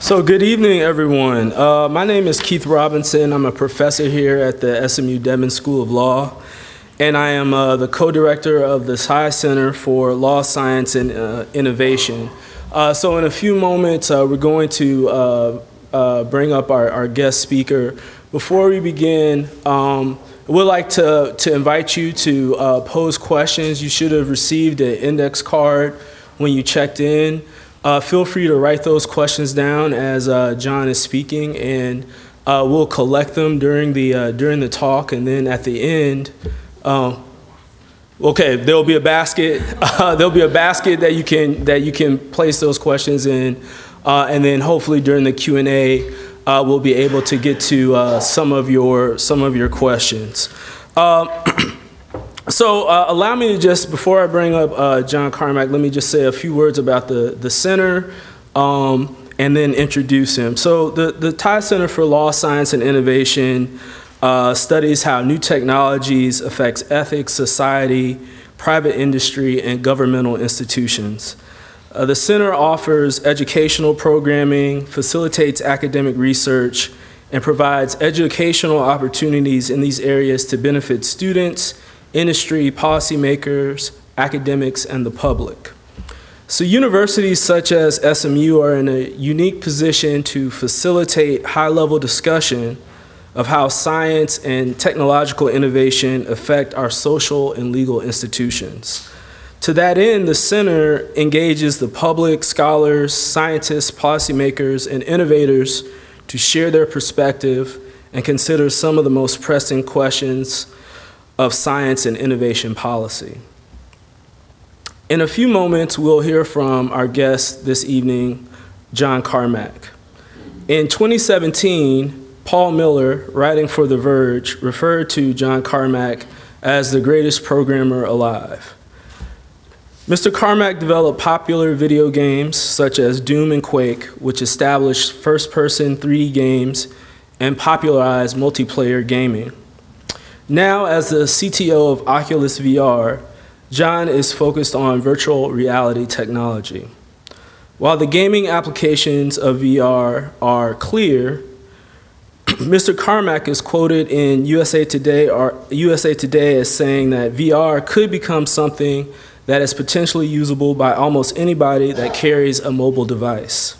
So good evening, everyone. My name is Keith Robinson. I'm a professor here at the SMU Dedman School of Law, and I am the co-director of the Tsai Center for Law, Science, and Innovation. So in a few moments, we're going to bring up our guest speaker. Before we begin, we'd like to invite you to pose questions. You should have received an index card when you checked in. Feel free to write those questions down as John is speaking, and we'll collect them during the talk, and then at the end, okay, there'll be a basket. There'll be a basket that you can place those questions in, and then hopefully during the Q&A, we'll be able to get to some of your questions. So allow me to just, before I bring up John Carmack, let me just say a few words about the center and then introduce him. So the Tsai Center for Law, Science, and Innovation studies how new technologies affects ethics, society, private industry, and governmental institutions. The center offers educational programming, facilitates academic research, and provides educational opportunities in these areas to benefit students, industry, policymakers, academics, and the public. So universities such as SMU are in a unique position to facilitate high-level discussion of how science and technological innovation affect our social and legal institutions. To that end, the center engages the public, scholars, scientists, policymakers, and innovators to share their perspective and consider some of the most pressing questions of science and innovation policy. In a few moments, we'll hear from our guest this evening, John Carmack. In 2017, Paul Miller, writing for The Verge, referred to John Carmack as the greatest programmer alive. Mr. Carmack developed popular video games such as Doom and Quake, which established first-person 3D games and popularized multiplayer gaming. Now, as the CTO of Oculus VR, John is focused on virtual reality technology. While the gaming applications of VR are clear, Mr. Carmack is quoted in USA Today as saying that VR could become something that is potentially usable by almost anybody that carries a mobile device.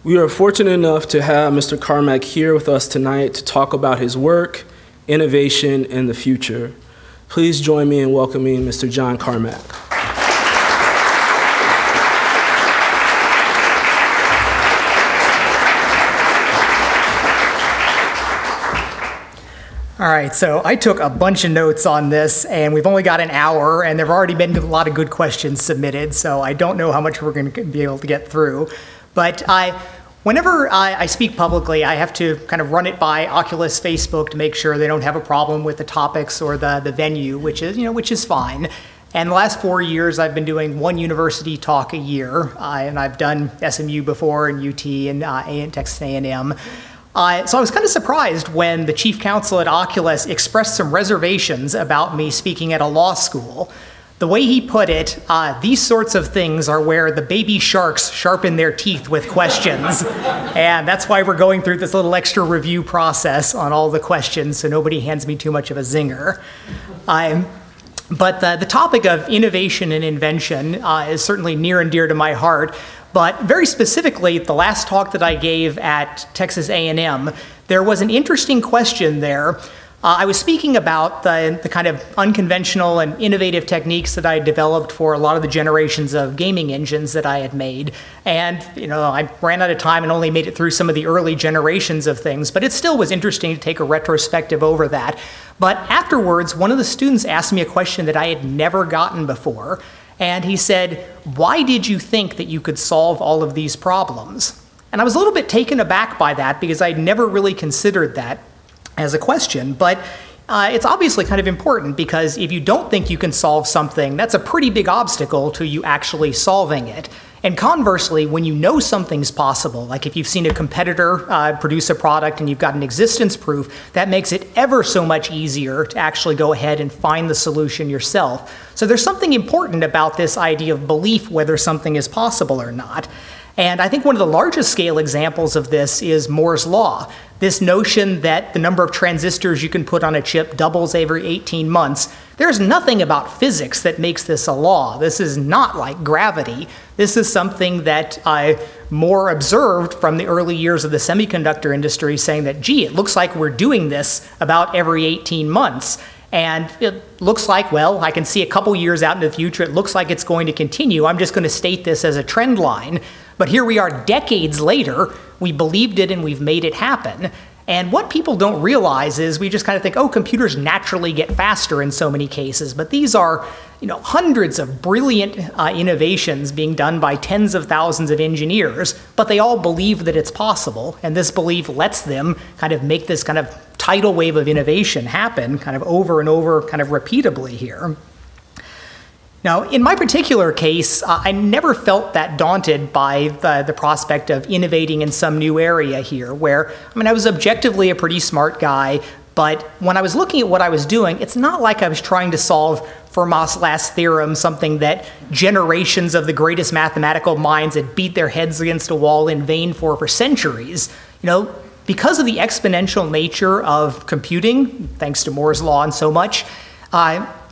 We are fortunate enough to have Mr. Carmack here with us tonight to talk about his work, innovation, and the future. Please join me in welcoming Mr. John Carmack. All right, so I took a bunch of notes on this, and we've only got an hour, and there have already been a lot of good questions submitted, so I don't know how much we're going to be able to get through. But whenever I speak publicly, I have to kind of run it by Oculus Facebook to make sure they don't have a problem with the topics or the venue, which is fine. And the last 4 years, I've been doing one university talk a year, and I've done SMU before, and UT, and Texas A&M. So I was kind of surprised when the chief counsel at Oculus expressed some reservations about me speaking at a law school. The way he put it, these sorts of things are where the baby sharks sharpen their teeth with questions. And that's why we're going through this little extra review process on all the questions so nobody hands me too much of a zinger. But the topic of innovation and invention is certainly near and dear to my heart. But very specifically, the last talk that I gave at Texas A&M, there was an interesting question there. I was speaking about the kind of unconventional and innovative techniques that I developed for a lot of the generations of gaming engines that I had made. And, I ran out of time and only made it through some of the early generations of things, but it still was interesting to take a retrospective over that. But afterwards, one of the students asked me a question that I had never gotten before. And he said, "Why did you think that you could solve all of these problems?" And I was a little bit taken aback by that because I'd never really considered that as a question, but it's obviously kind of important because if you don't think you can solve something, that's a pretty big obstacle to you actually solving it. And conversely, when you know something's possible, like if you've seen a competitor produce a product and you've got an existence proof, that makes it ever so much easier to actually go ahead and find the solution yourself. So there's something important about this idea of belief, whether something is possible or not. And I think one of the largest scale examples of this is Moore's Law. This notion that the number of transistors you can put on a chip doubles every 18 months. There's nothing about physics that makes this a law. This is not like gravity. This is something that Moore observed from the early years of the semiconductor industry, saying that, gee, it looks like we're doing this about every 18 months. And it looks like, well, I can see a couple years out into the future, it looks like it's going to continue. I'm just going to state this as a trend line. But here we are decades later, we believed it and we've made it happen. And what people don't realize is we just kind of think, oh, computers naturally get faster in so many cases. But these are, hundreds of brilliant innovations being done by tens of thousands of engineers, but they all believe that it's possible. And this belief lets them kind of make this kind of tidal wave of innovation happen kind of over and over, kind of repeatably here. Now, in my particular case, I never felt that daunted by the prospect of innovating in some new area here, where, I was objectively a pretty smart guy, but when I was looking at what I was doing, it's not like I was trying to solve Fermat's last theorem, something that generations of the greatest mathematical minds had beat their heads against a wall in vain for centuries. Because of the exponential nature of computing, thanks to Moore's Law and so much,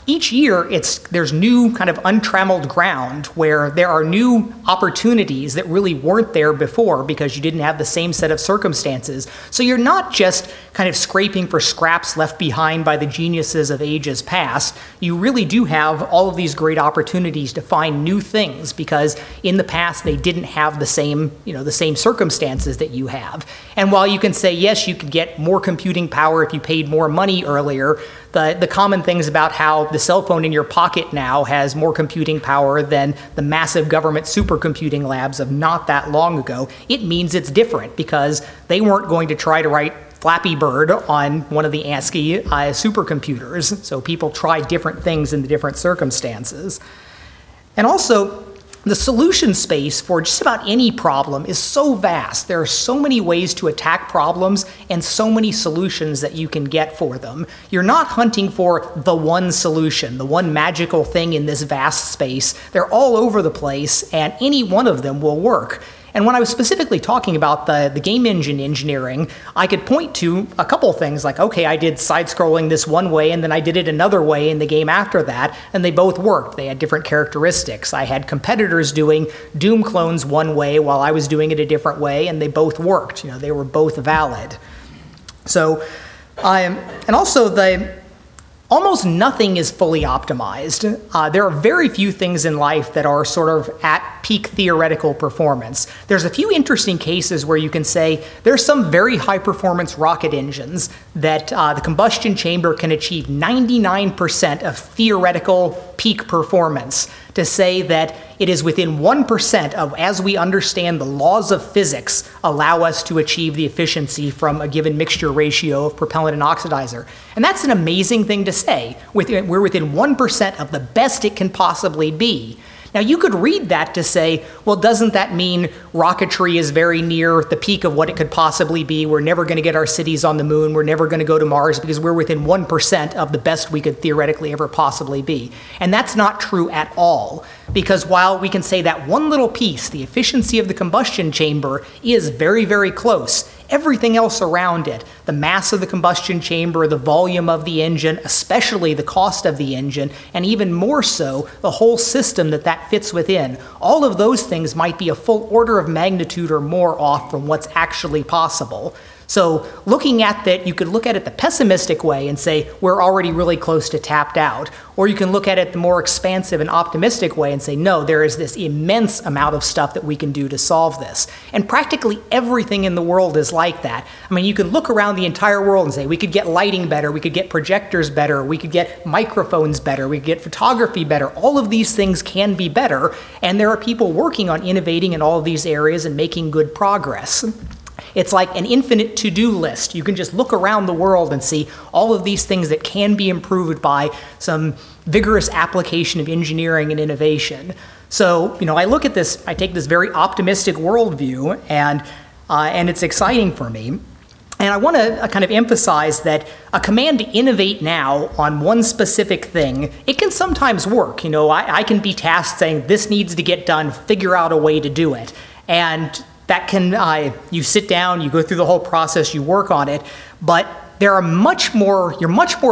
each year, there's new kind of untrammeled ground where there are new opportunities that really weren't there before because you didn't have the same set of circumstances. So you're not just kind of scraping for scraps left behind by the geniuses of ages past. You really do have all of these great opportunities to find new things because in the past they didn't have the same circumstances that you have. And while you can say, yes, you could get more computing power if you paid more money earlier, the common things about how the cell phone in your pocket now has more computing power than the massive government supercomputing labs of not that long ago, it means it's different because they weren't going to try to write Flappy Bird on one of the ASCII supercomputers. So people try different things in the different circumstances. And also, the solution space for just about any problem is so vast. There are so many ways to attack problems and so many solutions that you can get for them. You're not hunting for the one solution, the one magical thing in this vast space. They're all over the place, and any one of them will work. And when I was specifically talking about the game engine engineering, I could point to a couple things like, okay, I did side-scrolling this one way, and then I did it another way in the game after that, and they both worked. They had different characteristics. I had competitors doing Doom clones one way while I was doing it a different way, and they both worked. They were both valid. So, and also almost nothing is fully optimized. There are very few things in life that are sort of at peak theoretical performance. There's a few interesting cases where you can say there's some very high performance rocket engines that the combustion chamber can achieve 99% of theoretical peak performance. To say that it is within 1% of, as we understand the laws of physics, allow us to achieve the efficiency from a given mixture ratio of propellant and oxidizer. And that's an amazing thing to say. We're within 1% of the best it can possibly be. Now, you could read that to say, well, doesn't that mean rocketry is very near the peak of what it could possibly be? We're never going to get our cities on the moon. We're never going to go to Mars because we're within 1% of the best we could theoretically ever possibly be. And that's not true at all. Because while we can say that one little piece, the efficiency of the combustion chamber, is very, very close, everything else around it, the mass of the combustion chamber, the volume of the engine, especially the cost of the engine, and even more so, the whole system that fits within, all of those things might be a full order of magnitude or more off from what's actually possible. So looking at that, you could look at it the pessimistic way and say, we're already really close to tapped out. Or you can look at it the more expansive and optimistic way and say, no, there is this immense amount of stuff that we can do to solve this. And practically everything in the world is like that. I mean, you could look around the entire world and say, we could get lighting better, we could get projectors better, we could get microphones better, we could get photography better. All of these things can be better, and there are people working on innovating in all of these areas and making good progress. It's like an infinite to-do list. You can just look around the world and see all of these things that can be improved by some vigorous application of engineering and innovation. So, I look at this, I take this very optimistic worldview, and it's exciting for me. And I want to kind of emphasize that a command to innovate now on one specific thing, it can sometimes work. I can be tasked saying, this needs to get done, figure out a way to do it. And that can, you sit down, you go through the whole process, you work on it, but you're much more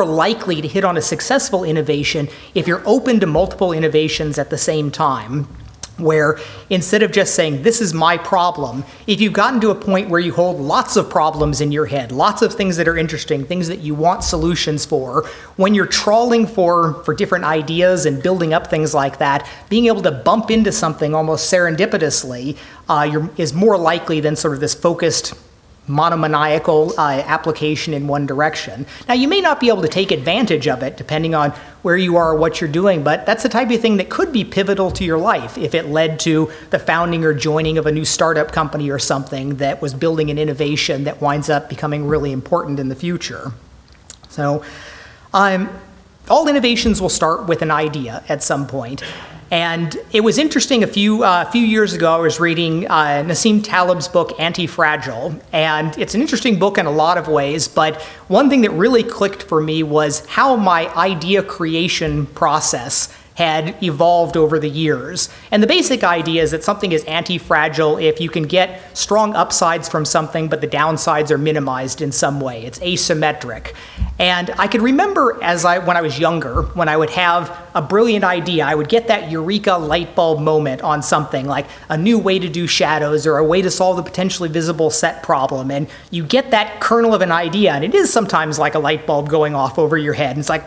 likely to hit on a successful innovation if you're open to multiple innovations at the same time. Where instead of just saying, this is my problem, if you've gotten to a point where you hold lots of problems in your head, lots of things that are interesting, things that you want solutions for, when you're trawling for different ideas and building up things like that, being able to bump into something almost serendipitously is more likely than sort of this focused monomaniacal application in one direction. Now, you may not be able to take advantage of it depending on where you are or what you're doing, but that's the type of thing that could be pivotal to your life if it led to the founding or joining of a new startup company or something that was building an innovation that winds up becoming really important in the future. So, all innovations will start with an idea at some point. And it was interesting, a few years ago, I was reading Nassim Taleb's book, Anti-Fragile. And it's an interesting book in a lot of ways, but one thing that really clicked for me was how my idea creation process had evolved over the years. And the basic idea is that something is anti-fragile if you can get strong upsides from something, but the downsides are minimized in some way. It's asymmetric. And I could remember when I was younger, when I would have a brilliant idea, I would get that eureka light bulb moment on something like a new way to do shadows or a way to solve the potentially visible set problem. And you get that kernel of an idea, and it is sometimes like a light bulb going off over your head. And it's like,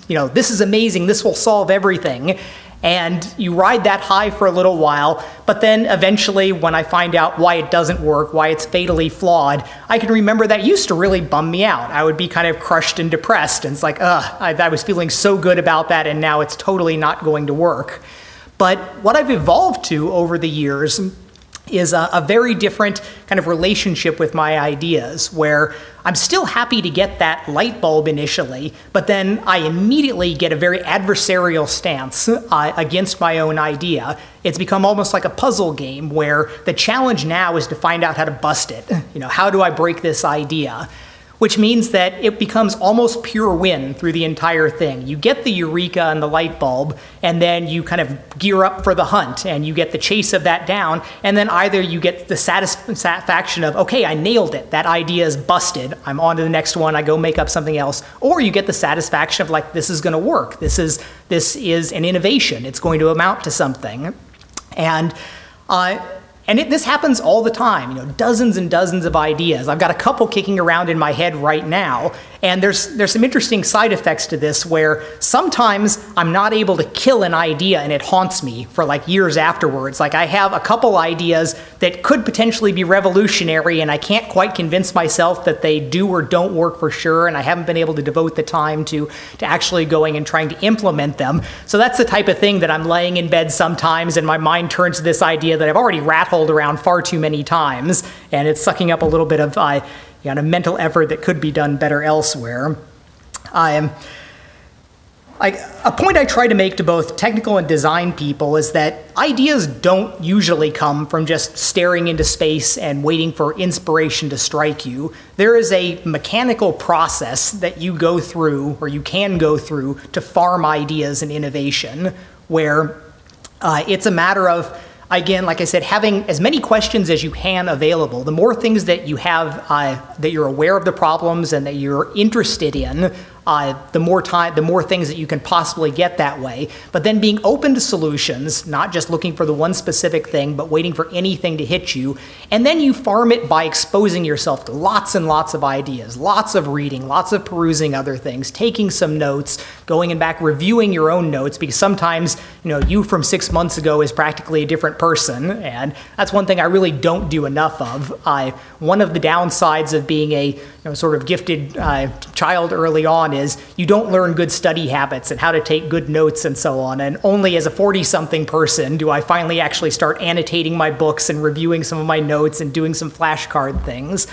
this is amazing, this will solve everything. And you ride that high for a little while, but then eventually when I find out why it doesn't work, why it's fatally flawed, I can remember that used to really bum me out. I would be kind of crushed and depressed, and it's like, I was feeling so good about that, and now it's totally not going to work. But what I've evolved to over the years is a very different kind of relationship with my ideas, where I'm still happy to get that light bulb initially, but then I immediately get a very adversarial stance against my own idea. It's become almost like a puzzle game where the challenge now is to find out how to bust it. How do I break this idea? Which means that it becomes almost pure win through the entire thing. You get the eureka and the light bulb, and then you kind of gear up for the hunt, and you get the chase of that down, and then either you get the satisfaction of, okay, I nailed it, that idea is busted, I'm on to the next one, I go make up something else, or you get the satisfaction of like, this is gonna work, this is an innovation, it's going to amount to something. And this happens all the time, dozens and dozens of ideas. I've got a couple kicking around in my head right now, and there's some interesting side effects to this where sometimes I'm not able to kill an idea and it haunts me for like years afterwards. Like I have a couple ideas that could potentially be revolutionary and I can't quite convince myself that they do or don't work for sure, and I haven't been able to devote the time to actually going and trying to implement them. So that's the type of thing that I'm laying in bed sometimes and my mind turns to this idea that I've already rat-holed around far too many times, and it's sucking up a little bit of a mental effort that could be done better elsewhere. A point I try to make to both technical and design people is that ideas don't usually come from just staring into space and waiting for inspiration to strike you. There is a mechanical process that you go through, or you can go through, to farm ideas and innovation, where it's a matter of, again, like I said, having as many questions as you can available. The more things that you have, that you're aware of the problems and that you're interested in, the more things that you can possibly get that way. But then being open to solutions, not just looking for the one specific thing, but waiting for anything to hit you. And then you farm it by exposing yourself to lots and lots of ideas, lots of reading, lots of perusing other things, taking some notes, going and back, reviewing your own notes, because sometimes, you from 6 months ago is practically a different person. And that's one thing I really don't do enough of. One of the downsides of being a sort of gifted child early on is you don't learn good study habits and how to take good notes and so on. And only as a 40-something person do I finally actually start annotating my books and reviewing some of my notes and doing some flashcard things.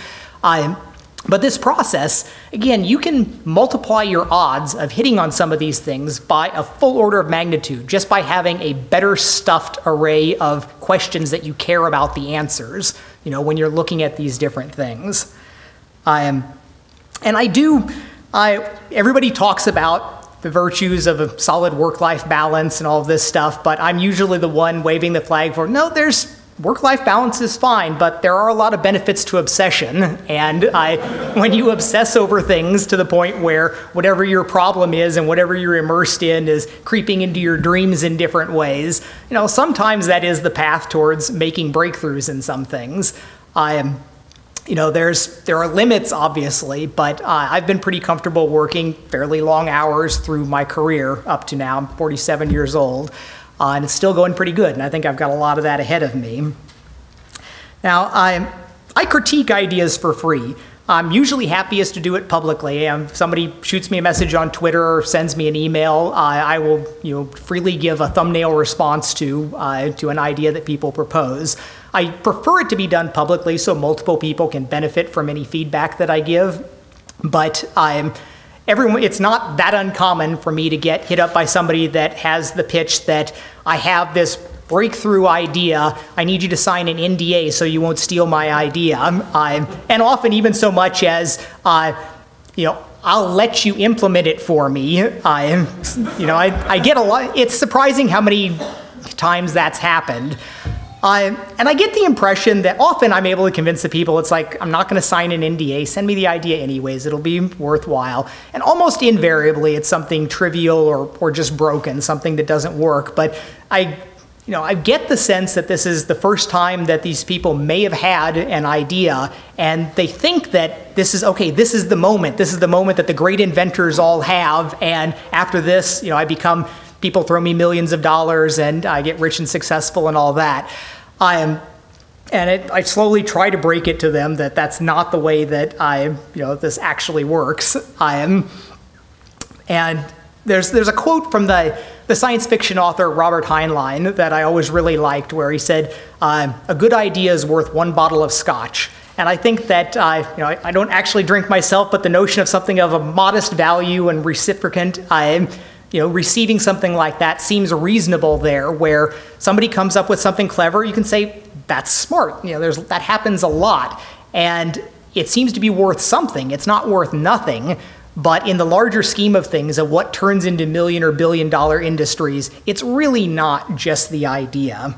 But this process, again, you can multiply your odds of hitting on some of these things by a full order of magnitude just by having a better stuffed array of questions that you care about the answers, when you're looking at these different things. Everybody talks about the virtues of a solid work-life balance and all of this stuff, but I'm usually the one waving the flag for, no, there's work-life balance is fine, but there are a lot of benefits to obsession. And when you obsess over things to the point where whatever your problem is and whatever you're immersed in is creeping into your dreams in different ways, sometimes that is the path towards making breakthroughs in some things. There are limits, obviously, but I've been pretty comfortable working fairly long hours through my career up to now. I'm 47 years old. And it's still going pretty good, and I think I've got a lot of that ahead of me. Now, I critique ideas for free. I'm usually happiest to do it publicly. If somebody shoots me a message on Twitter or sends me an email, I will freely give a thumbnail response to an idea that people propose. I prefer it to be done publicly so multiple people can benefit from any feedback that I give, but it's not that uncommon for me to get hit up by somebody that has the pitch that I have this breakthrough idea, I need you to sign an NDA so you won't steal my idea. And often even so much as, I'll let you implement it for me. I get a lot, it's surprising how many times that's happened. And I get the impression that often I'm able to convince the people, it's like, I'm not going to sign an NDA, send me the idea anyways, it'll be worthwhile. And almost invariably, it's something trivial or just broken, something that doesn't work. But I get the sense that this is the first time that these people may have had an idea, and they think that this is the moment that the great inventors all have, and after this, people throw me millions of dollars and I get rich and successful and all that. I slowly try to break it to them that that's not the way that this actually works. And there's a quote from the science fiction author Robert Heinlein that I always really liked, where he said, a good idea is worth one bottle of scotch. And I think that, I don't actually drink myself, but the notion of something of a modest value and reciprocant, receiving something like that seems reasonable there, where somebody comes up with something clever, you can say, that's smart. That happens a lot. And it seems to be worth something. It's not worth nothing. But in the larger scheme of things, of what turns into million or billion-dollar industries, it's really not just the idea.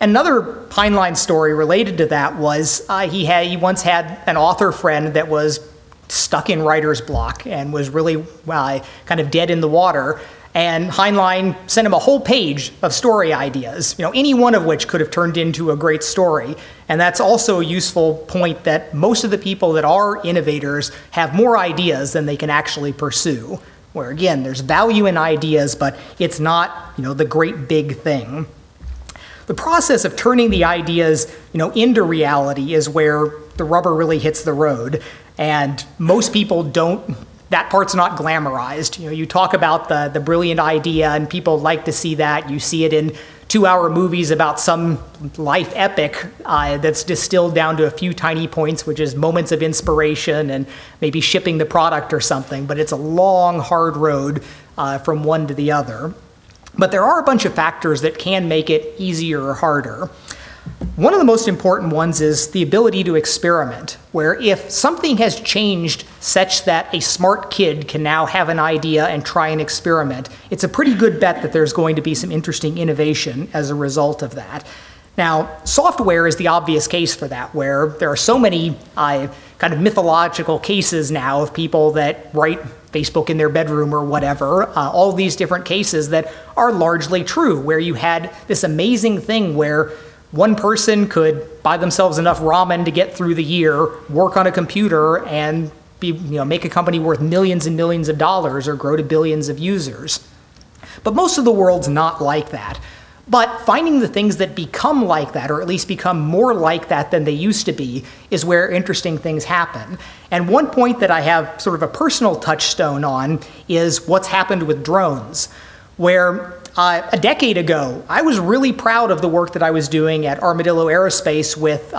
Another Heinlein story related to that was he once had an author friend that was stuck in writer's block and was really kind of dead in the water. And Heinlein sent him a whole page of story ideas, any one of which could have turned into a great story. And that's also a useful point, that most of the people that are innovators have more ideas than they can actually pursue. Where again, there's value in ideas, but it's not, the great big thing. The process of turning the ideas, into reality is where the rubber really hits the road. And most people don't, that part's not glamorized. You talk about the brilliant idea and people like to see that. You see it in 2-hour movies about some life epic that's distilled down to a few tiny points, which is moments of inspiration and maybe shipping the product or something. But it's a long, hard road from one to the other. But there are a bunch of factors that can make it easier or harder. One of the most important ones is the ability to experiment, where if something has changed such that a smart kid can now have an idea and try an experiment, it's a pretty good bet that there's going to be some interesting innovation as a result of that. Now, software is the obvious case for that, where there are so many kind of mythological cases now of people that write Facebook in their bedroom or whatever, all these different cases that are largely true, where you had this amazing thing where one person could buy themselves enough ramen to get through the year, work on a computer, and make a company worth millions and millions of dollars or grow to billions of users. But most of the world's not like that. But finding the things that become like that, or at least become more like that than they used to be, is where interesting things happen. And one point that I have sort of a personal touchstone on is what's happened with drones, where a decade ago, I was really proud of the work that I was doing at Armadillo Aerospace with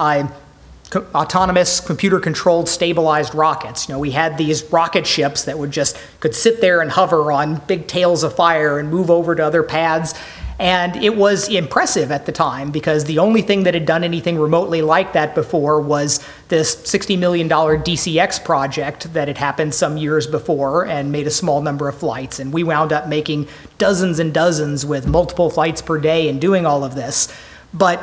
autonomous, computer-controlled, stabilized rockets. We had these rocket ships that could sit there and hover on big tails of fire and move over to other pads. And it was impressive at the time, because the only thing that had done anything remotely like that before was this $60 million DCX project that had happened some years before and made a small number of flights. And we wound up making dozens and dozens with multiple flights per day and doing all of this. But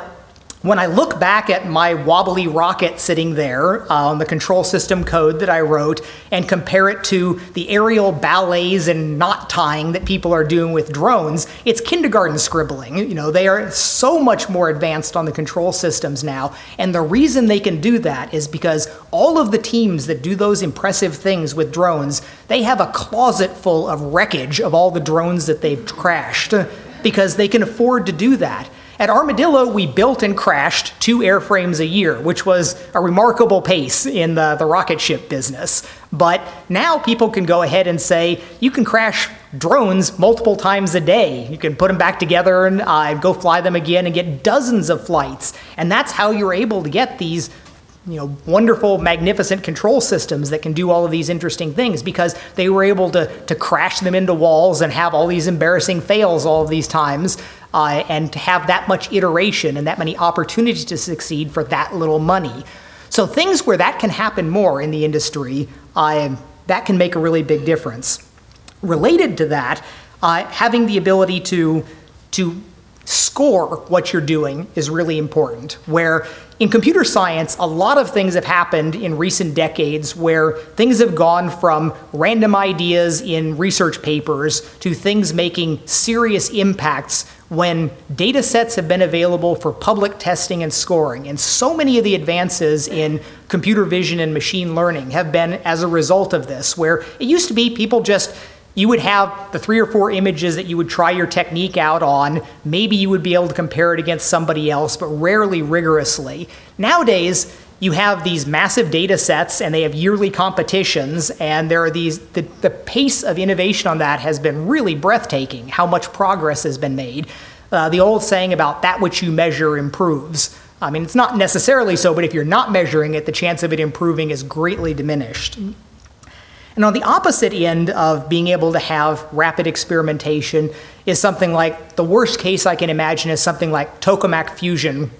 when I look back at my wobbly rocket sitting there on the control system code that I wrote and compare it to the aerial ballets and knot tying that people are doing with drones, it's kindergarten scribbling. You know, they are so much more advanced on the control systems now. And the reason they can do that is because all of the teams that do those impressive things with drones, they have a closet full of wreckage of all the drones that they've crashed because they can afford to do that. At Armadillo, we built and crashed 2 airframes a year, which was a remarkable pace in the rocket ship business. But now people can go ahead and say, you can crash drones multiple times a day. You can put them back together and go fly them again and get dozens of flights. And that's how you're able to get these wonderful, magnificent control systems that can do all of these interesting things, because they were able to crash them into walls and have all these embarrassing fails all of these times, and to have that much iteration and that many opportunities to succeed for that little money. So things where that can happen more in the industry, that can make a really big difference. Related to that, having the ability to score what you're doing is really important, where in computer science, a lot of things have happened in recent decades where things have gone from random ideas in research papers to things making serious impacts when data sets have been available for public testing and scoring. And so many of the advances in computer vision and machine learning have been as a result of this, where it used to be people just, you would have the 3 or 4 images that you would try your technique out on. Maybe you would be able to compare it against somebody else, but rarely rigorously. Nowadays, you have these massive data sets and they have yearly competitions, and there are these, the pace of innovation on that has been really breathtaking, how much progress has been made. The old saying about that which you measure improves. I mean, it's not necessarily so, but if you're not measuring it, the chance of it improving is greatly diminished. And on the opposite end of being able to have rapid experimentation is something like, the worst case I can imagine is something like tokamak fusion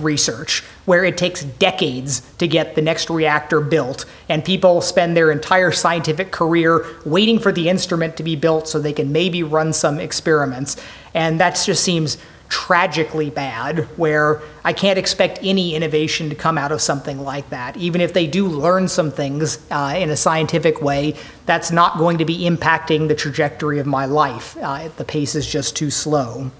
research, where it takes decades to get the next reactor built, and people spend their entire scientific career waiting for the instrument to be built so they can maybe run some experiments. And that just seems tragically bad, where I can't expect any innovation to come out of something like that. Even if they do learn some things in a scientific way, that's not going to be impacting the trajectory of my life. The pace is just too slow.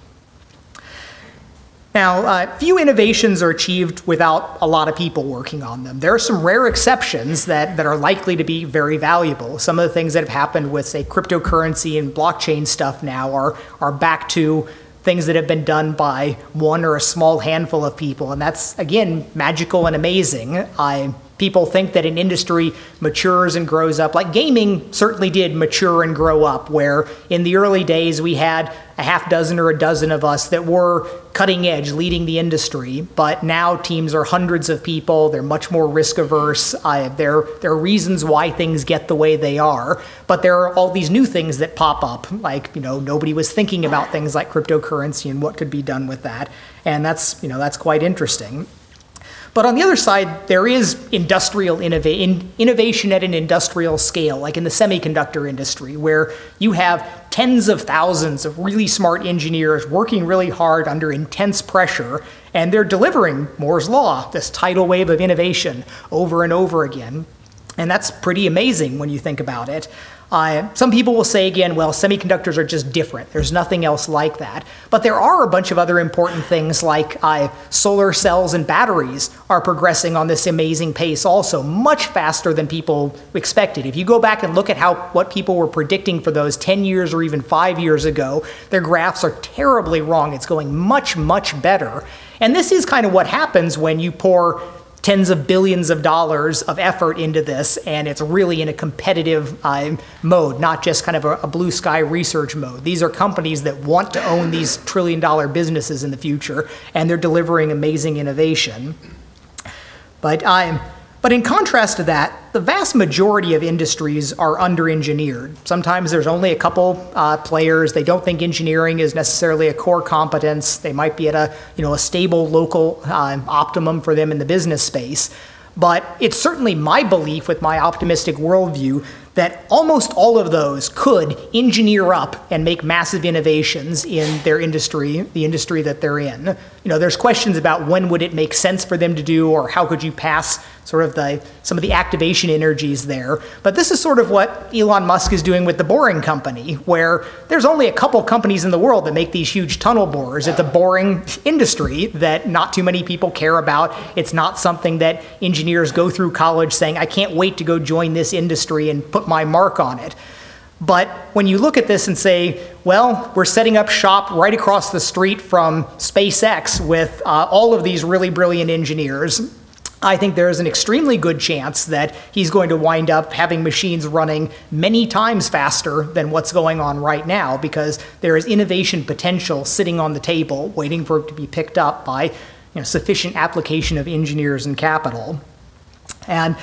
Now, few innovations are achieved without a lot of people working on them. There are some rare exceptions that are likely to be very valuable. Some of the things that have happened with, say, cryptocurrency and blockchain stuff now are back to things that have been done by one or a small handful of people. And that's, again, magical and amazing. People think that an industry matures and grows up. Like gaming certainly did mature and grow up, where in the early days we had a half dozen or a dozen of us that were cutting edge, leading the industry. But now teams are hundreds of people. They're much more risk averse. There are reasons why things get the way they are. But there are all these new things that pop up. Like, nobody was thinking about things like cryptocurrency and what could be done with that. And that's quite interesting. But on the other side, there is industrial innovation at an industrial scale, like in the semiconductor industry, where you have tens of thousands of really smart engineers working really hard under intense pressure, and they're delivering Moore's Law, this tidal wave of innovation, over and over again. And that's pretty amazing when you think about it. Some people will say again, well, semiconductors are just different. There's nothing else like that. But there are a bunch of other important things, like solar cells and batteries are progressing on this amazing pace also, much faster than people expected. If you go back and look at what people were predicting for those 10 years or even 5 years ago, their graphs are terribly wrong. It's going much, much better. And this is kind of what happens when you pour tens of billions of dollars of effort into this, and it's really in a competitive mode, not just kind of a blue sky research mode. These are companies that want to own these trillion-dollar businesses in the future, and they're delivering amazing innovation. But in contrast to that, the vast majority of industries are under-engineered. Sometimes there's only a couple players. They don't think engineering is necessarily a core competence. They might be at a stable local optimum for them in the business space. But it's certainly my belief, with my optimistic worldview, that almost all of those could engineer up and make massive innovations in their industry, the industry that they're in. You know, there's questions about when would it make sense for them to do, or how could you pass sort of some of the activation energies there. But this is sort of what Elon Musk is doing with the Boring Company, where there's only a couple companies in the world that make these huge tunnel borers. It's a boring industry that not too many people care about. It's not something that engineers go through college saying, I can't wait to go join this industry and put my mark on it. But when you look at this and say, well, we're setting up shop right across the street from SpaceX with all of these really brilliant engineers, I think there is an extremely good chance that he's going to wind up having machines running many times faster than what's going on right now, because there is innovation potential sitting on the table waiting for it to be picked up by sufficient application of engineers and capital. And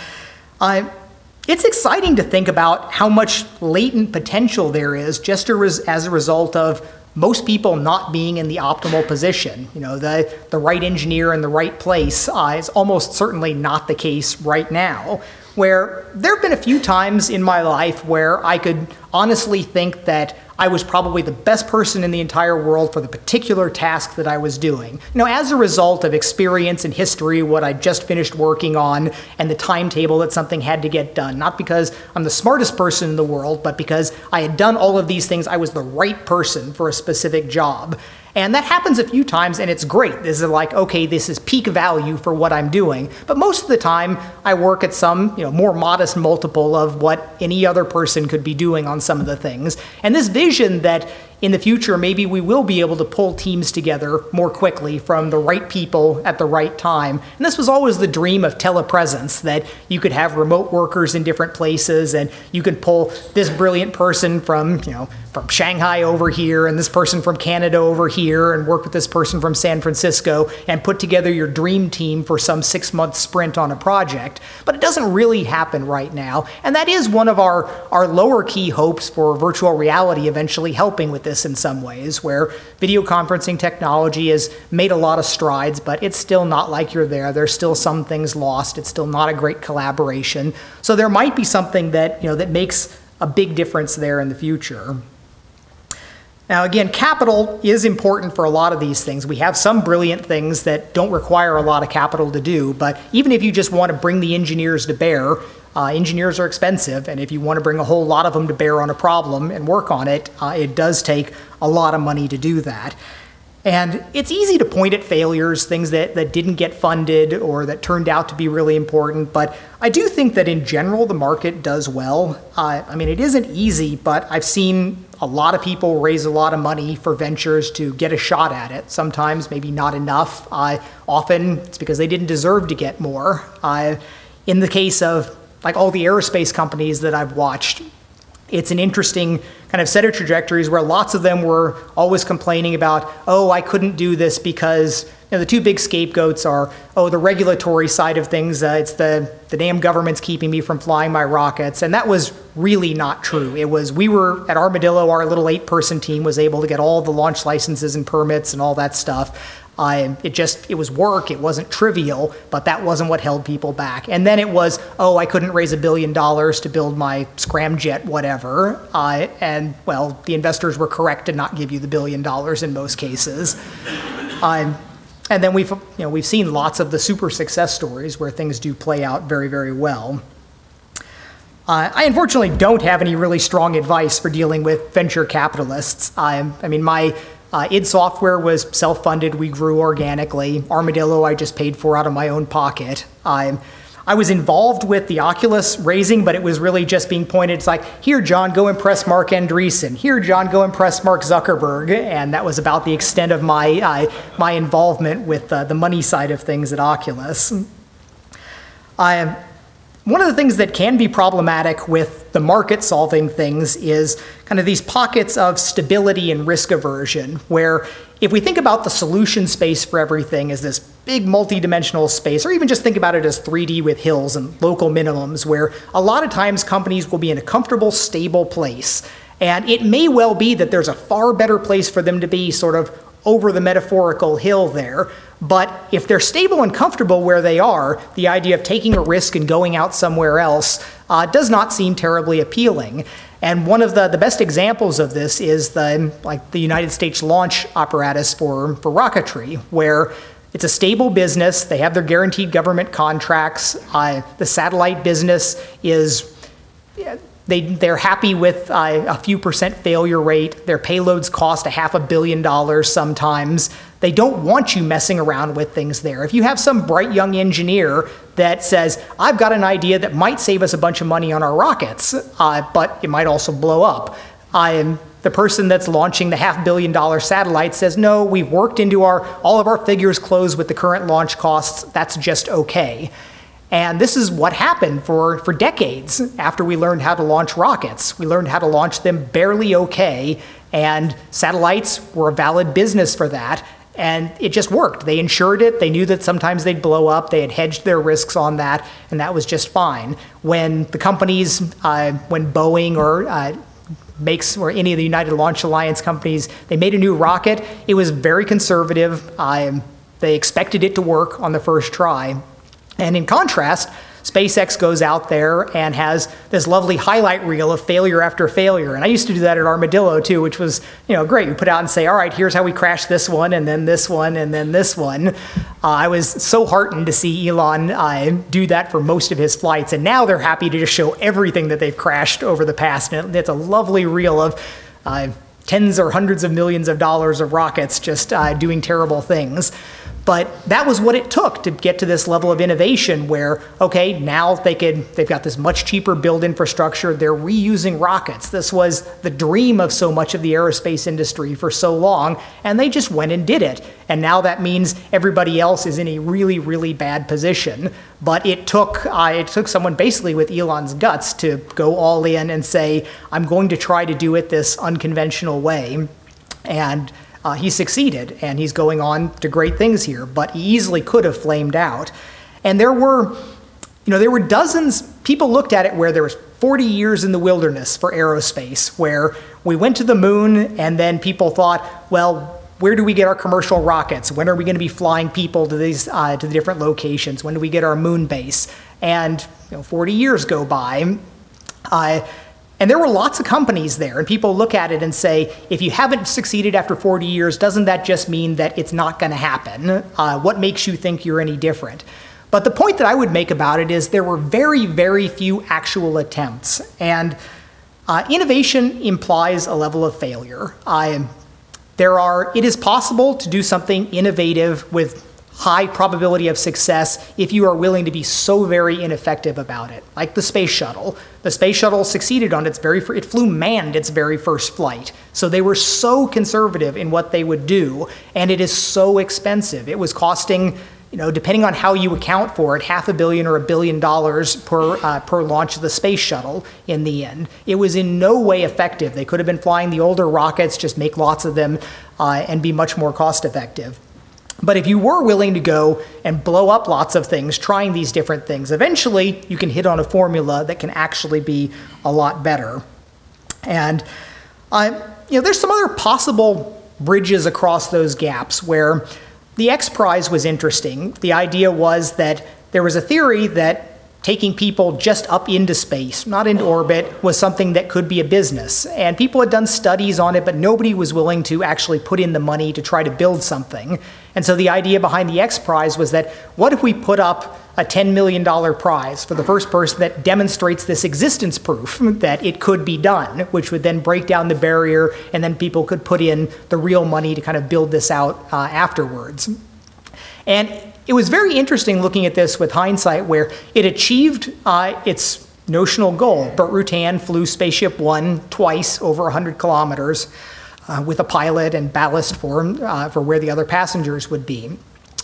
it's exciting to think about how much latent potential there is just as a result of most people not being in the optimal position. You know, the right engineer in the right place is almost certainly not the case right now, where there have been a few times in my life where I could honestly think that I was probably the best person in the entire world for the particular task that I was doing. You know, as a result of experience and history, what I just finished working on, and the timetable that something had to get done. Not because I'm the smartest person in the world, but because I had done all of these things, I was the right person for a specific job. And that happens a few times, and it's great. This is like, okay, this is peak value for what I'm doing. But most of the time, I work at some more modest multiple of what any other person could be doing on some of the things. And this vision that in the future, maybe we will be able to pull teams together more quickly from the right people at the right time. And this was always the dream of telepresence, that you could have remote workers in different places, and you could pull this brilliant person from Shanghai over here, and this person from Canada over here, and work with this person from San Francisco, and put together your dream team for some 6-month sprint on a project. But it doesn't really happen right now. And that is one of our lower key hopes for virtual reality eventually helping with this in some ways, where video conferencing technology has made a lot of strides, but it's still not like you're there. There's still some things lost. It's still not a great collaboration. So there might be something that, that makes a big difference there in the future. Now, again, capital is important for a lot of these things. We have some brilliant things that don't require a lot of capital to do, but even if you just want to bring the engineers to bear, engineers are expensive, and if you want to bring a whole lot of them to bear on a problem and work on it, it does take a lot of money to do that. And it's easy to point at failures, things that didn't get funded or that turned out to be really important, but I do think that in general the market does well. I mean, it isn't easy, but I've seen a lot of people raise a lot of money for ventures to get a shot at it. Sometimes maybe not enough. Often it's because they didn't deserve to get more. In the case of like all the aerospace companies that I've watched, it's an interesting kind of set of trajectories where lots of them were always complaining about, oh, I couldn't do this because the two big scapegoats are, oh, the regulatory side of things, it's the damn government's keeping me from flying my rockets. And that was really not true. It was, we were at Armadillo, our little 8-person team was able to get all the launch licenses and permits and all that stuff. It was work, it wasn't trivial, but that wasn't what held people back. And then it was, oh, I couldn't raise $1 billion to build my scramjet, whatever. And well, the investors were correct to not give you the $1 billion in most cases. And then we've seen lots of the super success stories where things do play out very, very well. I unfortunately don't have any really strong advice for dealing with venture capitalists. I mean, my id Software was self-funded. We grew organically. Armadillo I just paid for out of my own pocket. I was involved with the Oculus raising, but it was really just being pointed. It's like, here, John, go impress Mark Andreessen. Here, John, go impress Mark Zuckerberg. And that was about the extent of my involvement with the money side of things at Oculus. One of the things that can be problematic with the market solving things is kind of these pockets of stability and risk aversion, where if we think about the solution space for everything as this big multi-dimensional space, or even just think about it as 3D with hills and local minimums, where a lot of times companies will be in a comfortable, stable place. And it may well be that there's a far better place for them to be sort of over the metaphorical hill there. But if they're stable and comfortable where they are, the idea of taking a risk and going out somewhere else does not seem terribly appealing. And one of the best examples of this is the United States launch apparatus for rocketry, where it's a stable business. They have their guaranteed government contracts. The satellite business is, they're happy with a few percent failure rate. Their payloads cost $500 million sometimes. They don't want you messing around with things there. If you have some bright young engineer that says, I've got an idea that might save us a bunch of money on our rockets, but it might also blow up. The person that's launching the $500 million satellite says, no, we've worked into all of our figures close with the current launch costs. That's just okay. And this is what happened for decades after we learned how to launch rockets. We learned how to launch them barely okay, and satellites were a valid business for that. And it just worked. They insured it. They knew that sometimes they'd blow up. They had hedged their risks on that, and that was just fine. When the companies, when Boeing or any of the United Launch Alliance companies, they made a new rocket, it was very conservative. They expected it to work on the first try. And in contrast, SpaceX goes out there and has this lovely highlight reel of failure after failure. And I used to do that at Armadillo too, which was, great. You put out and say, all right, here's how we crashed this one, and then this one, and then this one. I was so heartened to see Elon do that for most of his flights. And now they're happy to just show everything that they've crashed over the past. And it's a lovely reel of tens or hundreds of millions of dollars of rockets just doing terrible things. But that was what it took to get to this level of innovation where, okay, now they've got this much cheaper build infrastructure. They're reusing rockets. This was the dream of so much of the aerospace industry for so long, and they just went and did it. And now that means everybody else is in a really, really bad position. But it took someone basically with Elon's guts to go all in and say, I'm going to try to do it this unconventional way. And he succeeded, and he's going on to great things here, but he easily could have flamed out. And there were dozens, people looked at it where there was 40 years in the wilderness for aerospace, where we went to the moon, and then people thought, well, where do we get our commercial rockets? When are we going to be flying people to these to the different locations? When do we get our moon base? And 40 years go by. And there were lots of companies there, and people look at it and say, if you haven't succeeded after 40 years, doesn't that just mean that it's not going to happen? What makes you think you're any different? But the point that I would make about it is there were very, very few actual attempts. And innovation implies a level of failure. It is possible to do something innovative with high probability of success if you are willing to be so very ineffective about it. Like the space shuttle. The space shuttle succeeded on it flew manned its very first flight. So they were so conservative in what they would do, and it is so expensive. It was costing, depending on how you account for it, $500 million or $1 billion per launch of the space shuttle in the end. It was in no way effective. They could have been flying the older rockets, just make lots of them, and be much more cost effective. But if you were willing to go and blow up lots of things, trying these different things, eventually you can hit on a formula that can actually be a lot better. And there's some other possible bridges across those gaps where the X Prize was interesting. The idea was that there was a theory that taking people just up into space, not into orbit, was something that could be a business. And people had done studies on it, but nobody was willing to actually put in the money to try to build something. And so the idea behind the X Prize was that, what if we put up a $10 million prize for the first person that demonstrates this existence proof that it could be done, which would then break down the barrier, and then people could put in the real money to kind of build this out afterwards. And it was very interesting looking at this with hindsight, where it achieved its notional goal. Burt Rutan flew Spaceship One twice over 100 kilometers with a pilot and ballast for where the other passengers would be,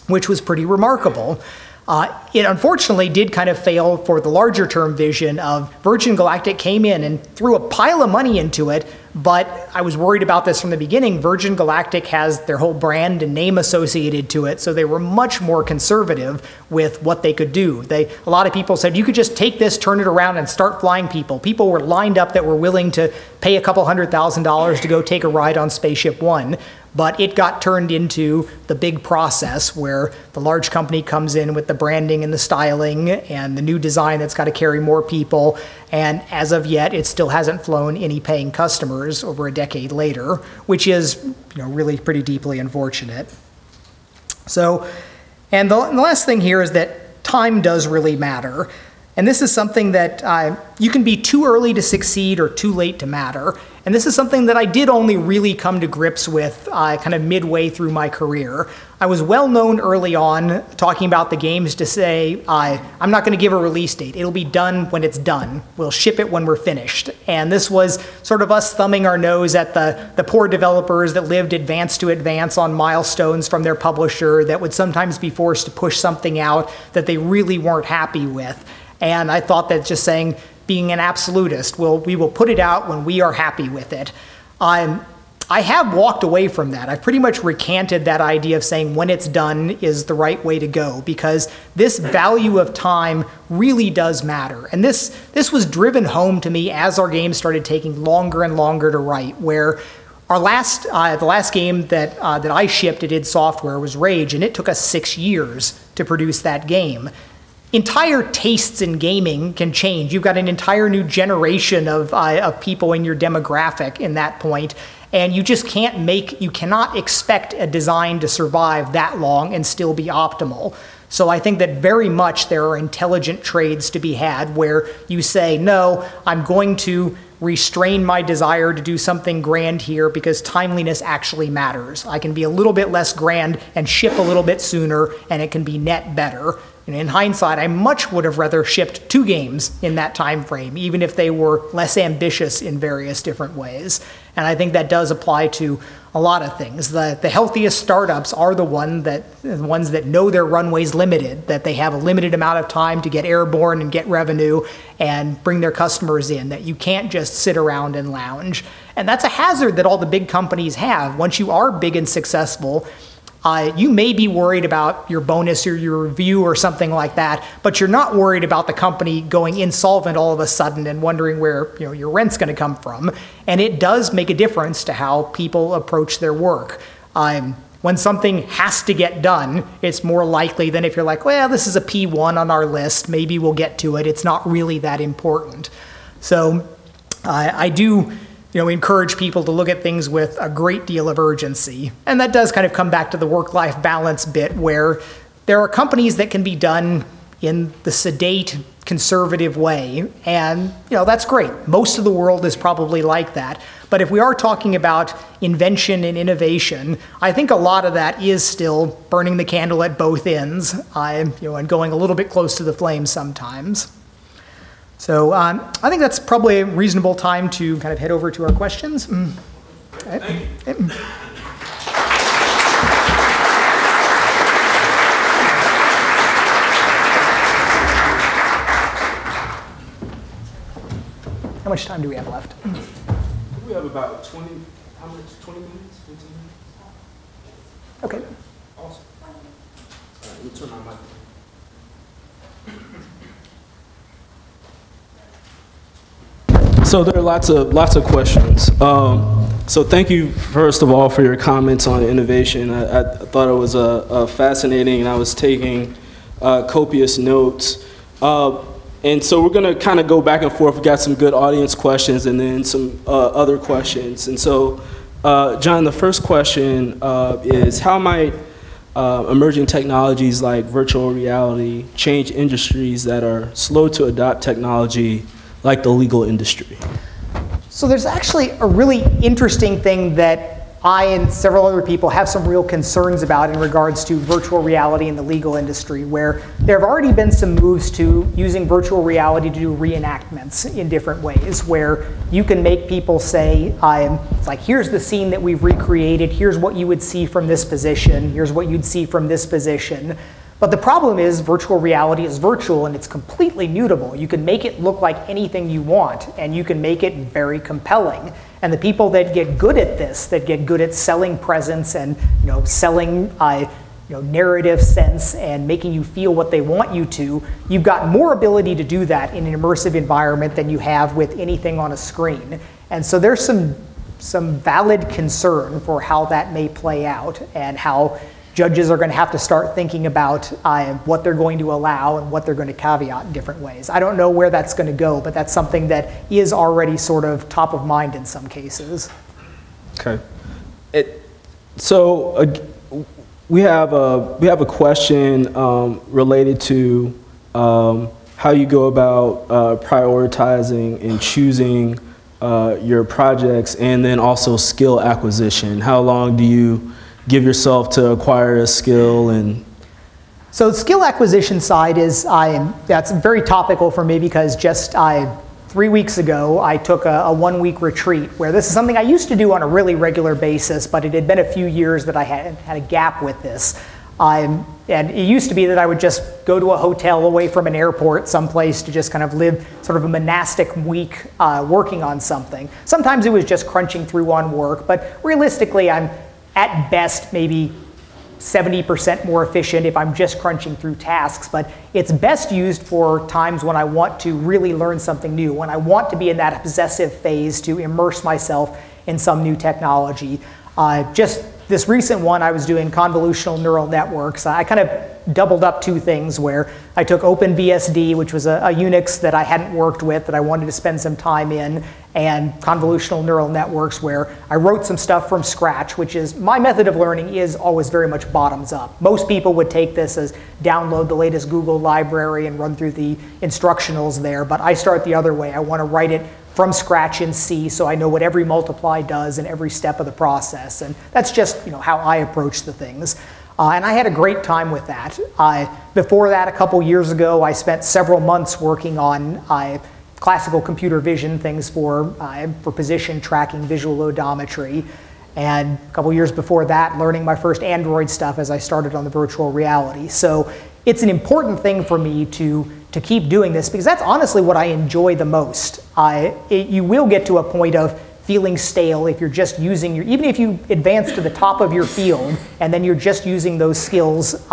which was pretty remarkable. It unfortunately did kind of fail for the larger term vision of Virgin Galactic came in and threw a pile of money into it, but I was worried about this from the beginning. Virgin Galactic has their whole brand and name associated to it, so they were much more conservative with what they could do. A lot of people said, you could just take this, turn it around, and start flying people. People were lined up that were willing to pay a couple $100,000 to go take a ride on Spaceship One. but it got turned into the big process where the large company comes in with the branding and the styling and the new design that's got to carry more people. And as of yet, it still hasn't flown any paying customers over a decade later, which is really pretty deeply unfortunate. So, and the last thing here is that time does really matter. And this is something that you can be too early to succeed or too late to matter. And this is something that I did only really come to grips with kind of midway through my career. I was well known early on talking about the games to say, I'm not going to give a release date. It'll be done when it's done. We'll ship it when we're finished. And this was sort of us thumbing our nose at the poor developers that lived advance to advance on milestones from their publisher that would sometimes be forced to push something out that they really weren't happy with. And I thought that just saying, being an absolutist, we will put it out when we are happy with it. I have walked away from that. I've pretty much recanted that idea of saying when it's done is the right way to go, because this value of time really does matter. And this was driven home to me as our games started taking longer and longer to write, where the last game that I shipped at id Software was Rage, and it took us 6 years to produce that game. Entire tastes in gaming can change. You've got an entire new generation of people in your demographic in that point, and you just you cannot expect a design to survive that long and still be optimal. So I think that very much there are intelligent trades to be had where you say, no, I'm going to restrain my desire to do something grand here because timeliness actually matters. I can be a little bit less grand and ship a little bit sooner, and it can be net better. And in hindsight, I much would have rather shipped 2 games in that time frame, even if they were less ambitious in various different ways. And I think that does apply to a lot of things. The healthiest startups are the ones that know their runway's limited, that they have a limited amount of time to get airborne and get revenue and bring their customers in, that you can't just sit around and lounge. And that's a hazard that all the big companies have. Once you are big and successful, you may be worried about your bonus or your review or something like that, but you're not worried about the company going insolvent all of a sudden and wondering where your rent's going to come from. And it does make a difference to how people approach their work. When something has to get done, it's more likely than if you're like, well, this is a P1 on our list, maybe we'll get to it. It's not really that important. So I do encourage people to look at things with a great deal of urgency. And that does kind of come back to the work-life balance bit, where there are companies that can be done in the sedate, conservative way, and that's great. Most of the world is probably like that. But if we are talking about invention and innovation, I think a lot of that is still burning the candle at both ends, and going a little bit close to the flame sometimes. So I think that's probably a reasonable time to kind of head over to our questions. Thank you. How much time do we have left? We have about 20 minutes, 15 minutes? Okay. Awesome. All right, let me turn my mic. So there are lots of questions. So thank you, first of all, for your comments on innovation. I thought it was fascinating, and I was taking copious notes. And so we're going to kind of go back and forth. We've got some good audience questions and then some other questions. And so, John, the first question is, how might emerging technologies like virtual reality change industries that are slow to adopt technology, like the legal industry? So there's actually a really interesting thing that I and several other people have some real concerns about in regards to virtual reality in the legal industry, where there have already been some moves to using virtual reality to do reenactments in different ways, where you can make people say, it's like, here's the scene that we've recreated, here's what you would see from this position, here's what you'd see from this position. But the problem is virtual reality is virtual and it's completely mutable. You can make it look like anything you want, and you can make it very compelling. And the people that get good at this, that get good at selling presence and selling narrative sense and making you feel what they want you to, you've got more ability to do that in an immersive environment than you have with anything on a screen. And so there's some some valid concern for how that may play out and how judges are going to have to start thinking about what they're going to allow and what they're going to caveat in different ways. I don't know where that's going to go, but that's something that is already sort of top of mind in some cases. Okay. We have a question related to how you go about prioritizing and choosing your projects, and then also skill acquisition. How long do you give yourself to acquire a skill? And so the skill acquisition side is, that's very topical for me because just 3 weeks ago I took a 1-week retreat where this is something I used to do on a really regular basis, but it had been a few years that I had a gap with this. And it used to be that I would just go to a hotel away from an airport someplace to just kind of live sort of a monastic week working on something. Sometimes it was just crunching through on work, but realistically I'm at best maybe 70% more efficient if I'm just crunching through tasks, but it's best used for times when I want to really learn something new, when I want to be in that obsessive phase to immerse myself in some new technology. Just this recent one, I was doing convolutional neural networks. I kind of doubled up 2 things where I took OpenBSD, which was a Unix that I hadn't worked with that I wanted to spend some time in, and convolutional neural networks where I wrote some stuff from scratch, which is, my method of learning is always very much bottoms up. Most people would take this as download the latest Google library and run through the instructionals there, but I start the other way. I want to write it from scratch in C, so I know what every multiply does in every step of the process. And that's just how I approach the things. And I had a great time with that. Before that, a couple years ago, I spent several months working on classical computer vision things for position tracking, visual odometry. And a couple years before that, learning my first Android stuff as I started on the virtual reality. So it's an important thing for me to keep doing this because that's honestly what I enjoy the most. You will get to a point of feeling stale if you're just using even if you advance to the top of your field and then you're just using those skills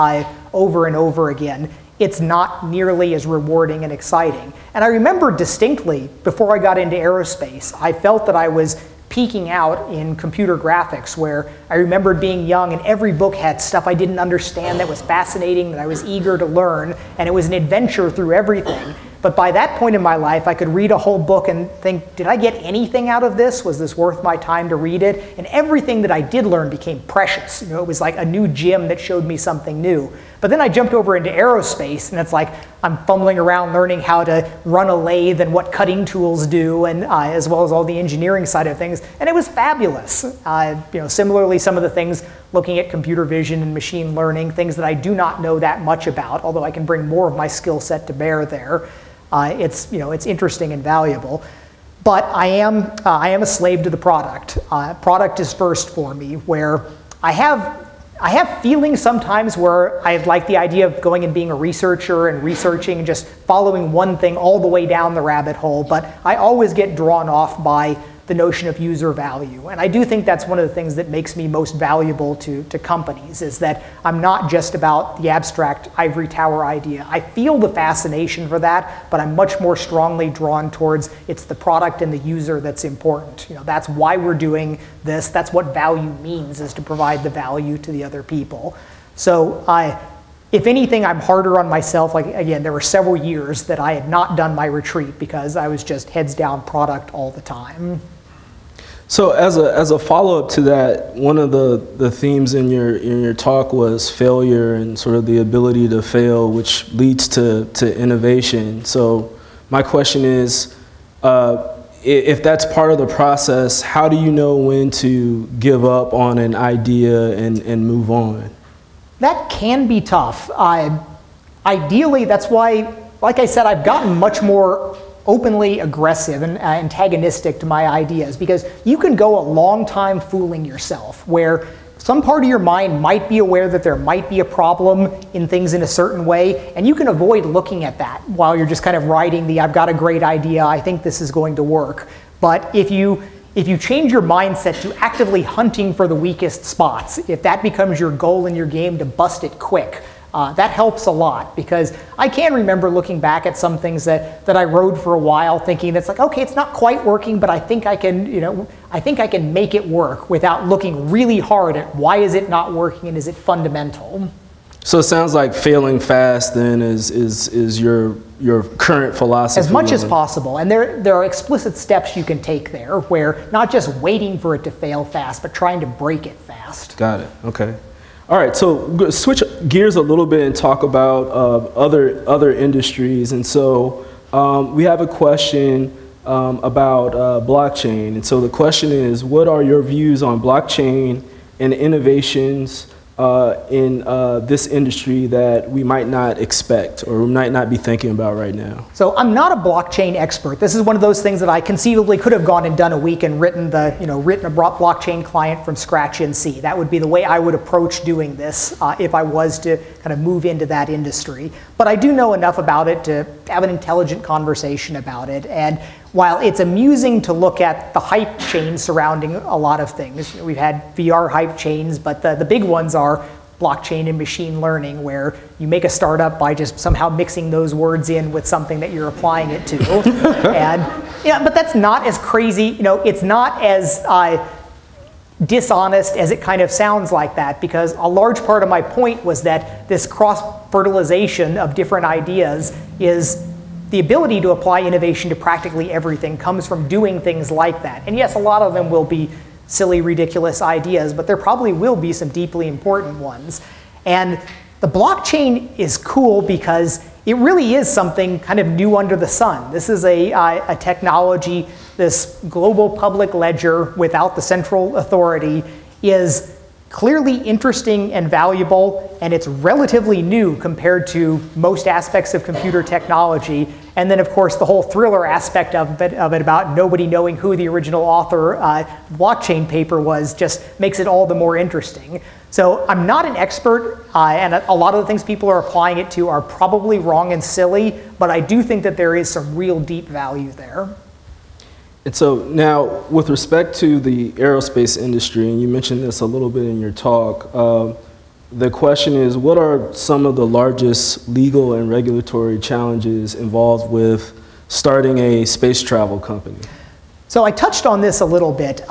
over and over again, it's not nearly as rewarding and exciting. And I remember distinctly, before I got into aerospace, I felt that I was peaking out in computer graphics, where I remembered being young and every book had stuff I didn't understand that was fascinating, that I was eager to learn, and it was an adventure through everything. But by that point in my life, I could read a whole book and think, did I get anything out of this? Was this worth my time to read it? And everything that I did learn became precious. It was like a new gym that showed me something new. But then I jumped over into aerospace, and it's like I'm fumbling around learning how to run a lathe and what cutting tools do, and as well as all the engineering side of things. And it was fabulous. Similarly, some of the things looking at computer vision and machine learning, things that I do not know that much about, although I can bring more of my skill set to bear there. It's interesting and valuable. But I am a slave to the product. Product is first for me, where I have feelings sometimes where I like the idea of going and being a researcher and researching and just following one thing all the way down the rabbit hole, but I always get drawn off by the notion of user value. And I do think that's one of the things that makes me most valuable to companies, is that I'm not just about the abstract ivory tower idea. I feel the fascination for that, but I'm much more strongly drawn towards it's the product and the user that's important. That's why we're doing this. That's what value means, is to provide the value to the other people. So if anything, I'm harder on myself. Like, again, there were several years that I had not done my retreat because I was just heads down product all the time. So as a follow-up to that, one of the themes in your talk was failure and sort of the ability to fail, which leads to innovation. So my question is, if that's part of the process, how do you know when to give up on an idea and move on? That can be tough. Ideally, that's why, like I said, I've gotten much more openly aggressive and antagonistic to my ideas, because you can go a long time fooling yourself, where some part of your mind might be aware that there might be a problem in things in a certain way, and you can avoid looking at that while you're just kind of riding the I've got a great idea, I think this is going to work. But if you change your mindset to actively hunting for the weakest spots, if that becomes your goal in your game to bust it quick, That helps a lot, because I can remember looking back at some things that I wrote for a while, thinking that's like, okay, it's not quite working, but I think I can, I think I can make it work without looking really hard at why is it not working and is it fundamental. So it sounds like failing fast then is your current philosophy. As much as possible. And there are explicit steps you can take there, where not just waiting for it to fail fast, but trying to break it fast. Got it. Okay. All right. So switch gears a little bit and talk about other industries. And so we have a question about blockchain. And so the question is, what are your views on blockchain and innovations in this industry that we might not expect or we might not be thinking about right now? So I'm not a blockchain expert. This is one of those things that I conceivably could have gone and done a week and written a blockchain client from scratch in C. That would be the way I would approach doing this if I was to kind of move into that industry. But I do know enough about it to have an intelligent conversation about it. And while it's amusing to look at the hype chain surrounding a lot of things, we've had VR hype chains, but the big ones are blockchain and machine learning, where you make a startup by just somehow mixing those words in with something that you're applying it to. And but that's not as crazy. It's not as dishonest as it kind of sounds like that, because a large part of my point was that this cross-fertilization of different ideas is the ability to apply innovation to practically everything comes from doing things like that. And yes, a lot of them will be silly, ridiculous ideas, but there probably will be some deeply important ones. And the blockchain is cool because it really is something kind of new under the sun. This is a technology, this global public ledger without the central authority is clearly interesting and valuable, and it's relatively new compared to most aspects of computer technology. And then, of course, the whole thriller aspect of it about nobody knowing who the original author blockchain paper was just makes it all the more interesting. So I'm not an expert, and a lot of the things people are applying it to are probably wrong and silly, but I do think that there is some real deep value there. And so now, with respect to the aerospace industry, and you mentioned this a little bit in your talk, the question is, what are some of the largest legal and regulatory challenges involved with starting a space travel company? So I touched on this a little bit.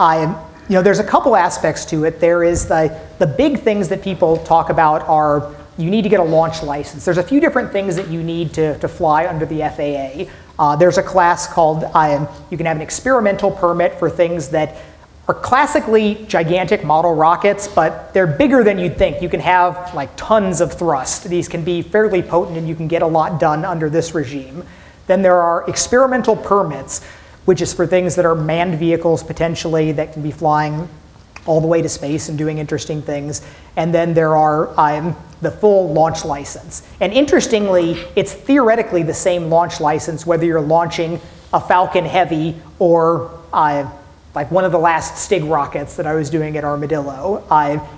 There's a couple aspects to it. There is the big things that people talk about are you need to get a launch license. There's a few different things that you need to fly under the FAA. There's a class called, you can have an experimental permit for things that are classically gigantic model rockets, but they're bigger than you'd think. You can have like tons of thrust. These can be fairly potent and you can get a lot done under this regime. Then there are experimental permits, which is for things that are manned vehicles potentially that can be flying all the way to space and doing interesting things. And then there are the full launch license. And interestingly, it's theoretically the same launch license whether you're launching a Falcon Heavy or like one of the last Stig rockets that I was doing at Armadillo.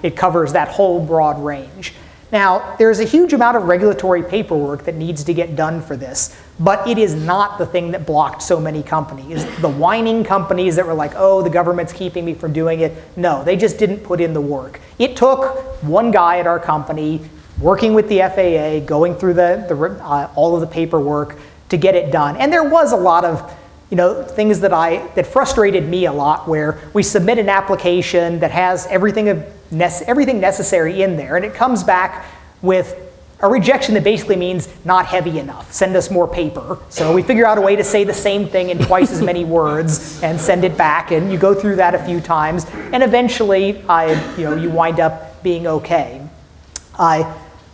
It covers that whole broad range. Now, there's a huge amount of regulatory paperwork that needs to get done for this, but it is not the thing that blocked so many companies. The whining companies that were like, oh, the government's keeping me from doing it. No, they just didn't put in the work. It took one guy at our company working with the FAA, going through all of the paperwork to get it done. And there was a lot of things that frustrated me a lot, where we submit an application that has everything necessary in there, and it comes back with a rejection that basically means not heavy enough. Send us more paper. So we figure out a way to say the same thing in twice as many words and send it back, and you go through that a few times, and eventually you wind up being okay.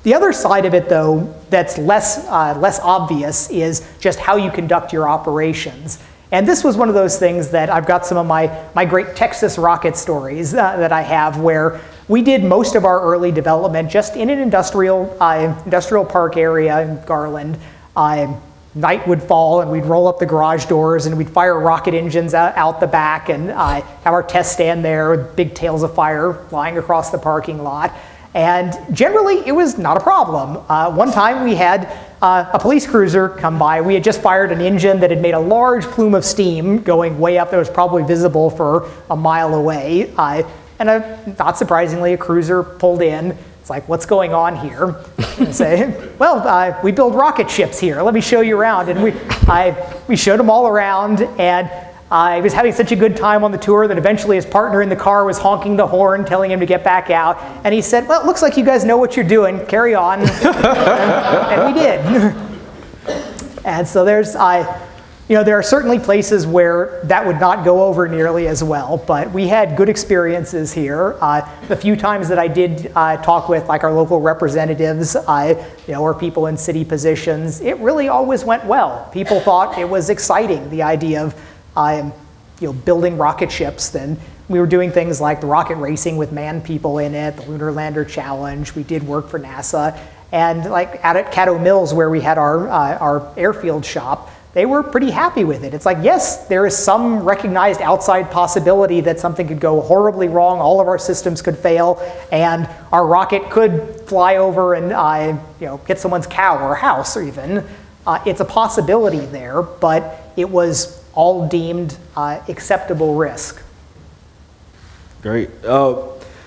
The other side of it, though, that's less obvious is just how you conduct your operations. And this was one of those things that I've got some of my great Texas rocket stories that I have, where we did most of our early development just in an industrial park area in Garland. Night would fall and we'd roll up the garage doors and we'd fire rocket engines out the back and have our test stand there with big tails of fire flying across the parking lot. And generally, it was not a problem. One time we had a police cruiser come by. We had just fired an engine that had made a large plume of steam going way up that was probably visible for a mile away. And not surprisingly, a cruiser pulled in, It's like, what's going on here? And I say, well, we build rocket ships here. Let me show you around. And we showed him all around, and I was having such a good time on the tour that eventually his partner in the car was honking the horn, telling him to get back out. And he said, well, it looks like you guys know what you're doing. Carry on. And we did. And so there are certainly places where that would not go over nearly as well, but we had good experiences here. The few times that I did talk with like our local representatives, or people in city positions, it really always went well. People thought it was exciting, the idea of building rocket ships. Then we were doing things like the rocket racing with manned people in it, the Lunar Lander Challenge. We did work for NASA, and like out at Caddo Mills, where we had our airfield shop, they were pretty happy with it. It's like, yes, there is some recognized outside possibility that something could go horribly wrong, all of our systems could fail, and our rocket could fly over and hit someone's cow or house, or even. It's a possibility there, but it was all deemed acceptable risk. Great.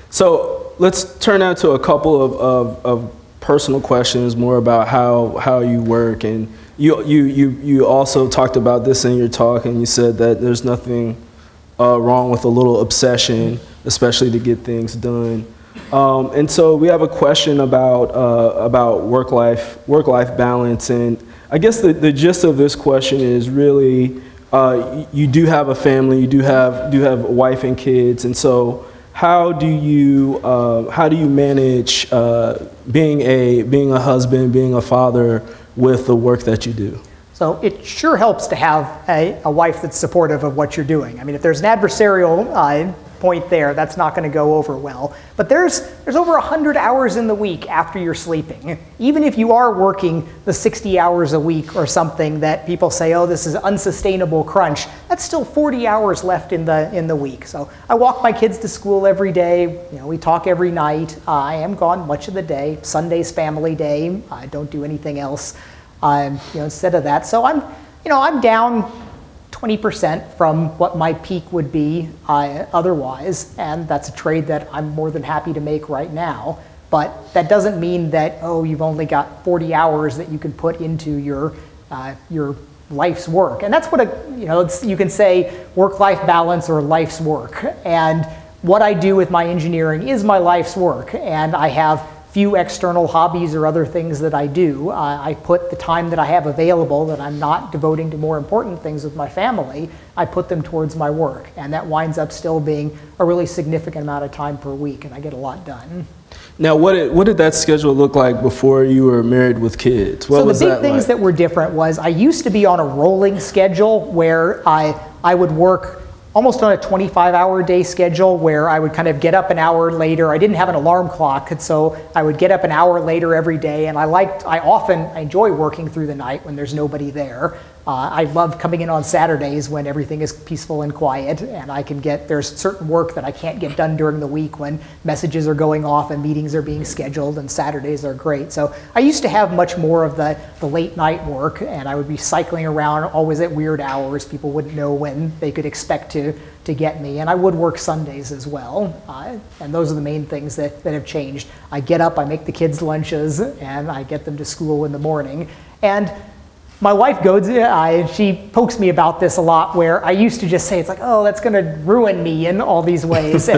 So let's turn now to a couple of personal questions, more about how you work. And you also talked about this in your talk, and you said that there's nothing wrong with a little obsession, especially to get things done. And so we have a question about work-life balance, and I guess the gist of this question is really you do have a family, you do have a wife and kids, and so how do you manage being a husband, being a father with the work that you do? So it sure helps to have a wife that's supportive of what you're doing. I mean, if there's an adversarial point there, that's not going to go over well. But there's over 100 hours in the week after you're sleeping. Even if you are working the 60 hours a week or something that people say, oh, this is unsustainable crunch, that's still 40 hours left in the week. So I walk my kids to school every day. We talk every night. I am gone much of the day. Sunday's family day. I don't do anything else instead of that. So I'm down 20% from what my peak would be otherwise, and that's a trade that I'm more than happy to make right now. But that doesn't mean that, oh, you've only got 40 hours that you can put into your life's work. And that's what you can say work-life balance or life's work. And what I do with my engineering is my life's work, and I have few external hobbies or other things that I do. I put the time that I have available that I'm not devoting to more important things with my family, I put them towards my work. And that winds up still being a really significant amount of time per week, and I get a lot done. Now, what did that schedule look like before you were married with kids? What was that like? So the big things that were different was I used to be on a rolling schedule where I would work almost on a 25-hour day schedule where I would kind of get up an hour later. I didn't have an alarm clock, and so I would get up an hour later every day, and I enjoy working through the night when there's nobody there. I love coming in on Saturdays when everything is peaceful and quiet, and there's certain work that I can't get done during the week when messages are going off and meetings are being scheduled, and Saturdays are great. So I used to have much more of the late night work, and I would be cycling around always at weird hours. People wouldn't know when they could expect to get me, and I would work Sundays as well. And those are the main things that have changed. I get up, I make the kids lunches, and I get them to school in the morning. And my wife she pokes me about this a lot, where I used to just say, it's like, oh, that's going to ruin me in all these ways.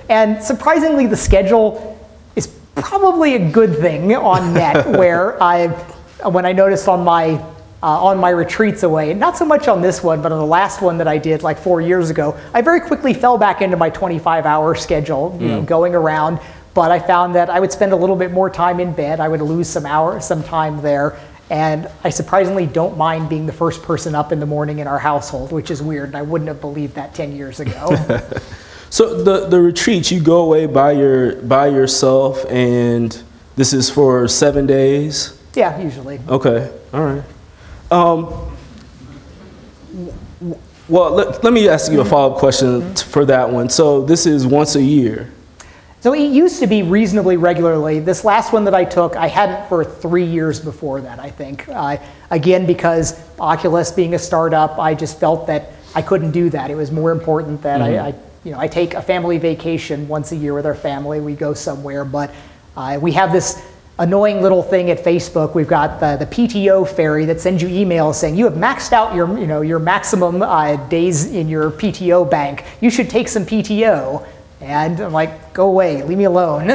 And surprisingly, the schedule is probably a good thing on net, where when I noticed on my retreats away, not so much on this one, but on the last one that I did like 4 years ago, I very quickly fell back into my 25-hour schedule, going around. But I found that I would spend a little bit more time in bed. I would lose some time there. And I surprisingly don't mind being the first person up in the morning in our household, which is weird, and I wouldn't have believed that 10 years ago. So the retreats, you go away by yourself, and this is for 7 days? Yeah, usually. Okay, all right. Well, let me ask you a follow-up question for that one. So this is once a year? So it used to be reasonably regularly. This last one that I took, I hadn't for 3 years before that, I think. Again, because Oculus being a startup, I just felt that I couldn't do that. It was more important that I take a family vacation once a year with our family. We go somewhere, but We have this annoying little thing at Facebook. We've got the PTO fairy that sends you emails saying you have maxed out your maximum days in your PTO bank. You should take some PTO. And I'm like, go away, leave me alone.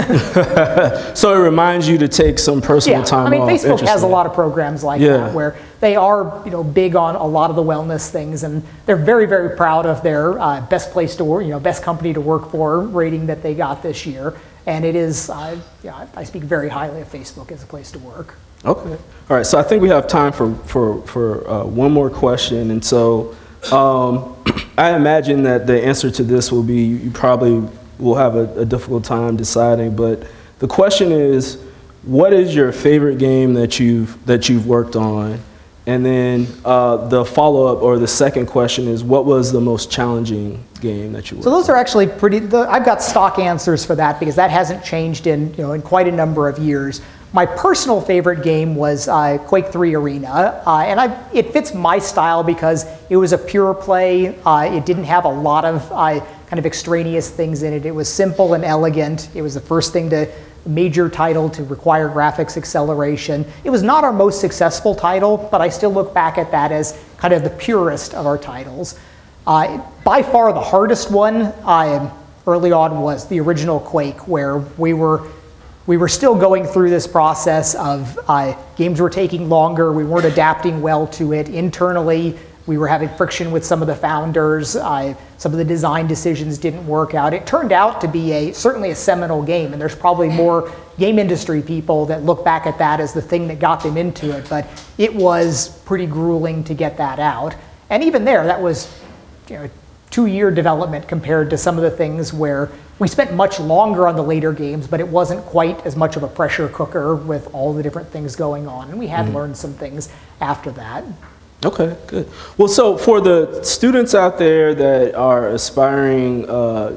So it reminds you to take some personal time off. I mean, Facebook has a lot of programs like that where they are big on a lot of the wellness things, and they're very, very proud of their best place to work, best company to work for rating that they got this year. And it is, I speak very highly of Facebook as a place to work. Okay. All right. So I think we have time for one more question. And so I imagine that the answer to this will be you probably will have a difficult time deciding. But the question is, what is your favorite game that you've worked on? And then the follow-up or the second question is, what was the most challenging game that you worked on? So those are actually I've got stock answers for that because that hasn't changed in quite a number of years. My personal favorite game was Quake 3 Arena, and it fits my style because it was a pure play. It didn't have a lot of kind of extraneous things in it. It was simple and elegant. It was the first major title to require graphics acceleration. It was not our most successful title, but I still look back at that as kind of the purest of our titles. By far the hardest one early on was the original Quake, where we were still going through this process of games were taking longer, we weren't adapting well to it internally. We were having friction with some of the founders. Some of the design decisions didn't work out. It turned out to be certainly a seminal game, and there's probably more game industry people that look back at that as the thing that got them into it, but it was pretty grueling to get that out. And even there, that was 2-year development compared to some of the things where we spent much longer on the later games, but it wasn't quite as much of a pressure cooker with all the different things going on, and we had learned some things after that. Okay, good. Well, so for the students out there that are aspiring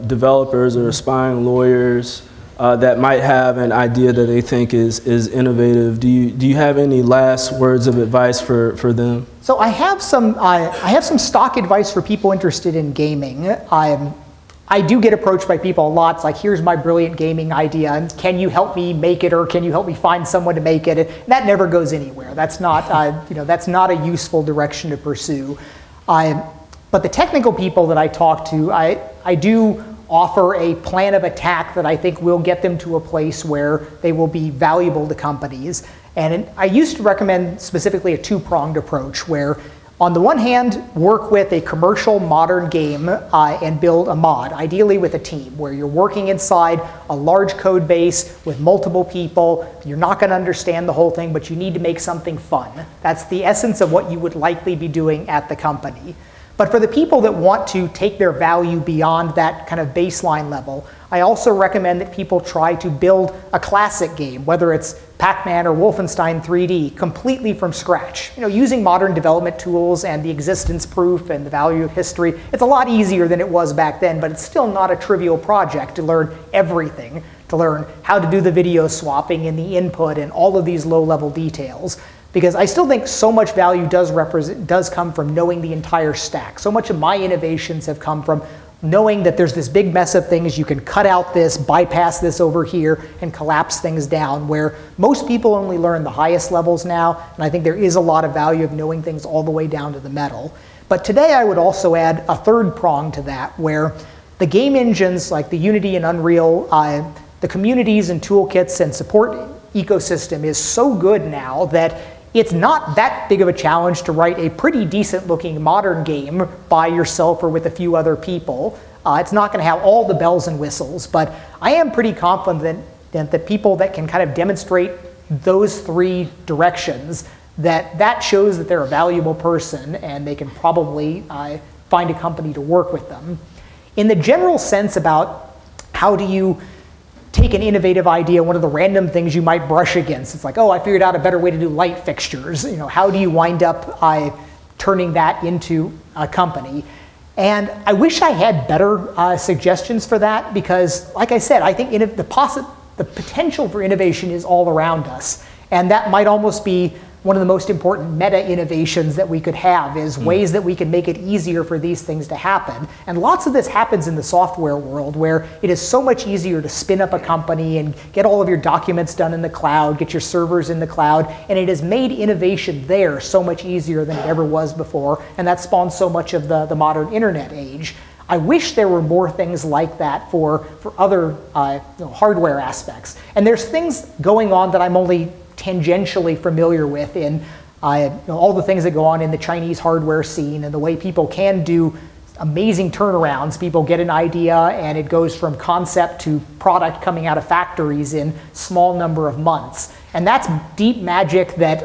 developers or aspiring lawyers that might have an idea that they think is innovative, do you have any last words of advice for them? So I have some stock advice for people interested in gaming. I do get approached by people a lot. It's like, here's my brilliant gaming idea, and can you help me make it, or can you help me find someone to make it? And that never goes anywhere. That's not, that's not a useful direction to pursue. But the technical people that I talk to, I do offer a plan of attack that I think will get them to a place where they will be valuable to companies. And I used to recommend specifically a two-pronged approach where, on the one hand, work with a commercial modern game and build a mod, ideally with a team, where you're working inside a large code base with multiple people. You're not going to understand the whole thing, but you need to make something fun. That's the essence of what you would likely be doing at the company. But for the people that want to take their value beyond that kind of baseline level, I also recommend that people try to build a classic game, whether it's Pac-Man or Wolfenstein 3D, completely from scratch. Using modern development tools and the existence proof and the value of history, it's a lot easier than it was back then, but it's still not a trivial project to learn everything, to learn how to do the video swapping and the input and all of these low-level details. Because I still think so much value does come from knowing the entire stack. So much of my innovations have come from knowing that there's this big mess of things, you can cut out this, bypass this over here, and collapse things down, where most people only learn the highest levels now, and I think there is a lot of value of knowing things all the way down to the metal. But today I would also add a third prong to that, where the game engines like the Unity and Unreal, the communities and toolkits and support ecosystem is so good now that it's not that big of a challenge to write a pretty decent looking modern game by yourself or with a few other people. It's not going to have all the bells and whistles, but I am pretty confident that people that can kind of demonstrate those three directions, that shows that they're a valuable person and they can probably find a company to work with them. In the general sense about how do you take an innovative idea, one of the random things you might brush against. It's like, oh, I figured out a better way to do light fixtures. How do you wind up turning that into a company? And I wish I had better suggestions for that because, like I said, I think the potential for innovation is all around us. And that might almost be one of the most important meta innovations that we could have is ways that we can make it easier for these things to happen. And lots of this happens in the software world, where it is so much easier to spin up a company and get all of your documents done in the cloud, get your servers in the cloud, and it has made innovation there so much easier than it ever was before, and that spawned so much of the modern internet age. I wish there were more things like that for other hardware aspects. And there's things going on that I'm only tangentially familiar with in all the things that go on in the Chinese hardware scene and the way people can do amazing turnarounds. People get an idea and it goes from concept to product coming out of factories in small number of months. And that's deep magic that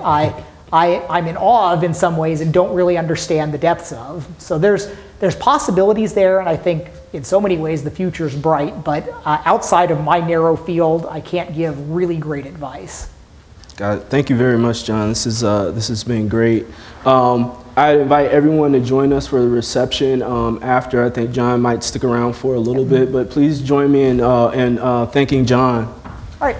I'm in awe of in some ways and don't really understand the depths of. So there's possibilities there, and I think in so many ways the future's bright, but outside of my narrow field, I can't give really great advice. Got it. Thank you very much, John. This has been great. I invite everyone to join us for the reception after. I think John might stick around for a little bit, but please join me in thanking John. All right.